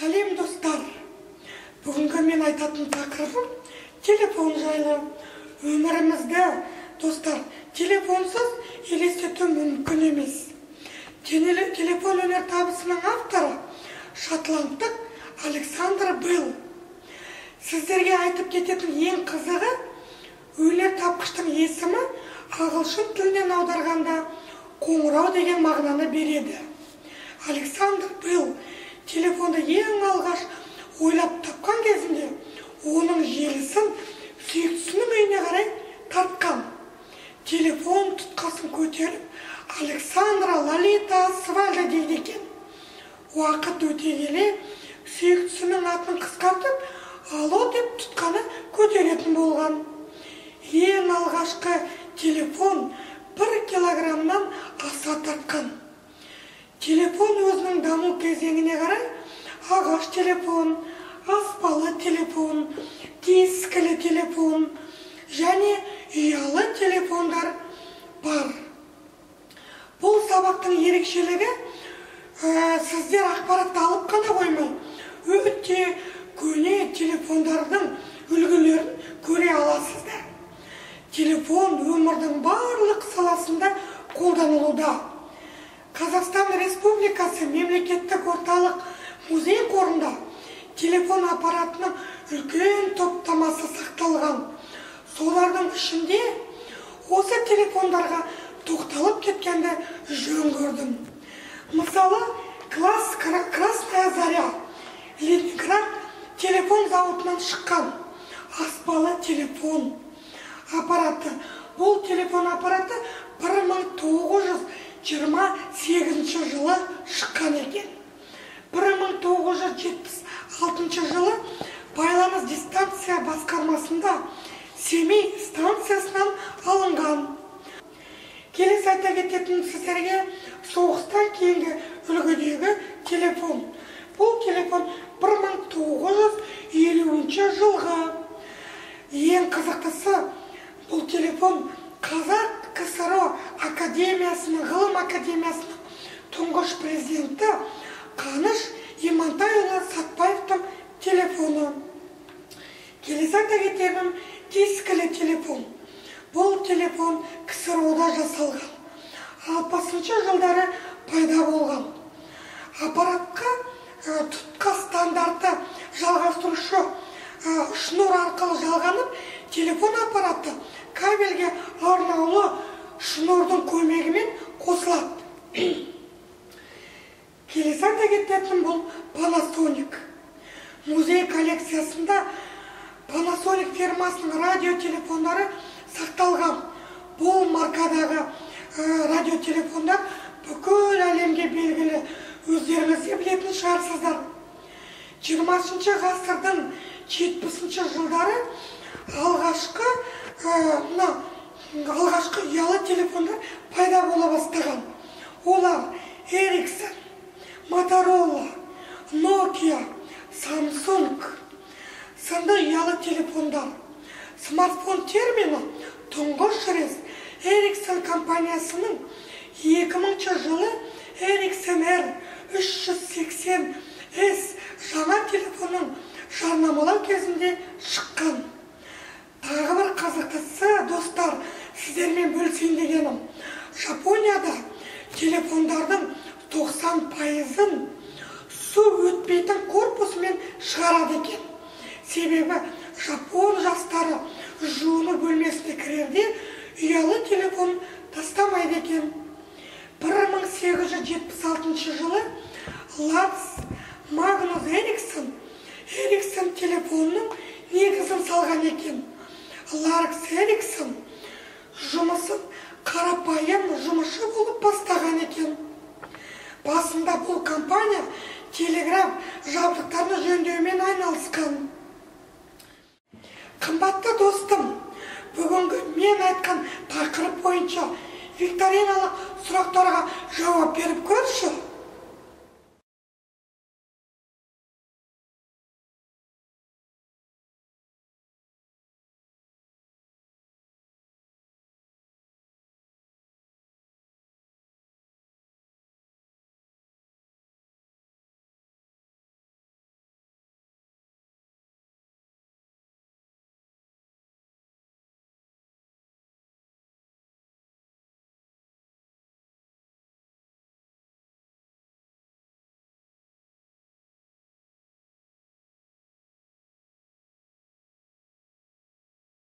Сәлем достар. Бүгінгі мен айтатын тақырыбым телефон жайлы. Өмірімізді, достар, телефонсыз елестету мүмкін емес. Телефон өнертабысының авторы шотландық Александр Белл. Сіздерге айтып кететін ең қызығы, өнертапқыштың есімі ағылшын тілінен аударғанда қоңырау деген мағынаны береді. Александр Белл телефонды ең алғаш ойлап тапқан кезінде оның желісін сүйіктісінің үйіне қарай тартқан. Телефон тұтқасын көтеріп, Александра Лолита Свальда дейді екен. Уақыт өте келе, сүйіктісінің атын қысқартып, алло деп тұтқаны көтеретін болған. Ең алғашқы телефон 1 килограммнан аса тартқан. Телефон өзінің даму кезеңіне қарай ағаш телефон, аспалы телефон, дискілі телефон және ұялы телефондар бар. Бұл сабақтың ерекшелігі сіздер ақпаратты алып қана қоймай, өте көне телефондардың үлгілерін көре аласыздар. Телефон өмірдің барлық саласында қолданылуда. Қазақстан Республикасы мемлекеттік орталық музей қорында телефон аппаратының үлкен топтамасы сақталған. Солардың ішінде осы телефондарға тоқталып кеткенді жөн көрдім. Мысалы, Красная Заря, Ленинград телефон зауытынан шыққан аспалы телефон аппараты. Бұл телефон аппараты 1928 жылы шыққан екен. 1976 жылы байланыс дистанция басқармасында Семей станциясынан алынған. Келесі айта кететін сіздерге соғыстан кейінгі үлгідегі телефон. Бұл телефон 1950 жылға. Ең қызықтысы, бұл телефон Қазақ КСР академиясының, ғылым академиясының тұңғыш президенті Қаныш Имантайұлы Сатпаевтың телефоны. Келесі айта кететін дискілі телефон. Бұл телефон КСР-да жасалған. 60 жылдары пайда болған. Аппаратқа тұтқа стандарты жалғастырушы шнур арқылы жалғанып, телефон аппараты кабельге арнаулы шнурдың көмегімен қосылады. Келесі айта кететін бұл Panasonic. Музей коллекциясында Panasonic фирмасының радиотелефондары сақталған. Бұл маркадағы радиотелефондар бүкіл әлемге белгілі, өздеріңіз де білетін шығарсыздар. 20 ғасырдың 70 жылдары алғашқы ұялы телефондар пайда бола бастаған. Олар Ericsson, Motorola, Nokia, Samsung сынды ұялы телефондар. Смартфон термині тұңғыш рет Ericsson компаниясының 2000 жылы Ericsson R380S жаңа телефонын жарнамалау кезінде шыққан. Тағы бір қызықтысы, достар, сіздермен бөлісейін дегенім. Жапонияда телефондардың 90%-ын су өтпейтін корпусымен шығарады екен. Себебі жапон жастары жуыны бөлмесіне кірерде ұялы телефон тастамайды екен. 1876 жылы Ларс Магнус Эриксон телефонның негізін салған екен. Ларс Эриксон жұмысын қарапайым жұмысшы болып бастаған екен. Басында бұл компания телеграф жабдықтарын жөндеумен айналысқан. Қымбатты достым, бүгінгі мен айтқан тақырып бойынша викториналық сұрақтарға жауап беріп көрші.